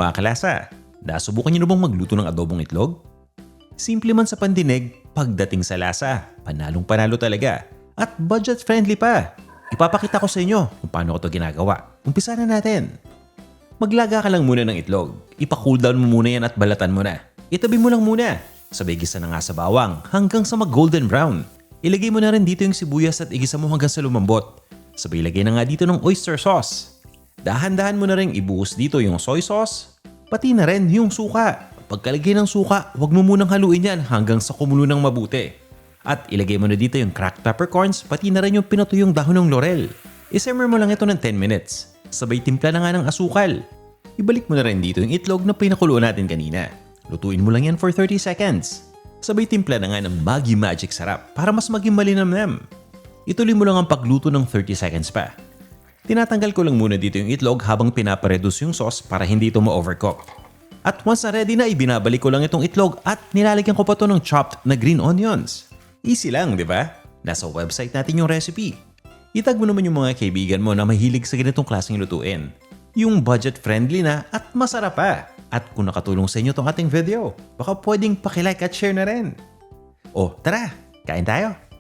Mga kalasa, nasubukan niyo na bang magluto ng adobong itlog? Simple man sa pandinig, pagdating sa lasa, panalong panalo talaga. At budget friendly pa. Ipapakita ko sa inyo kung paano ko ito ginagawa. Umpisa na natin. Maglaga ka lang muna ng itlog. Ipa-cool down mo muna yan at balatan mo na. Itabi mo lang muna. Sabay gisa na nga sa bawang hanggang sa mag-golden brown. Ilagay mo na rin dito yung sibuyas at igisa mo hanggang sa lumambot. Sabay ilagay na nga dito ng oyster sauce. Dahan-dahan mo na rin ibuhos dito yung soy sauce, pati na rin yung suka. Pagkalagay ng suka, huwag mo munang haluin yan hanggang sa kumulo ng mabuti. At ilagay mo na dito yung cracked peppercorns, pati na rin yung pinatuyong dahon ng laurel. I-simmer mo lang ito ng 10 minutes. Sabay timpla na nga ng asukal. Ibalik mo na rin dito yung itlog na pinakuloan natin kanina. Lutuin mo lang yan for 30 seconds. Sabay timpla na nga ng Maggi Magic Sarap para mas maging malinamnam. Ituloy mo lang ang pagluto ng 30 seconds pa. Tinatanggal ko lang muna dito yung itlog habang pinapareduce yung sauce para hindi ito ma-overcook. At once na ready na, ibinabalik ko lang itong itlog at nilalagyan ko pa ito ng chopped na green onions. Easy lang, di ba? Nasa website natin yung recipe. Itag mo naman yung mga kaibigan mo na mahilig sa ganitong klaseng lutuin. Yung budget-friendly na at masarap pa. At kung nakatulong sa inyo itong ating video, baka pwedeng pakilike at share na rin. O, tara! Kain tayo!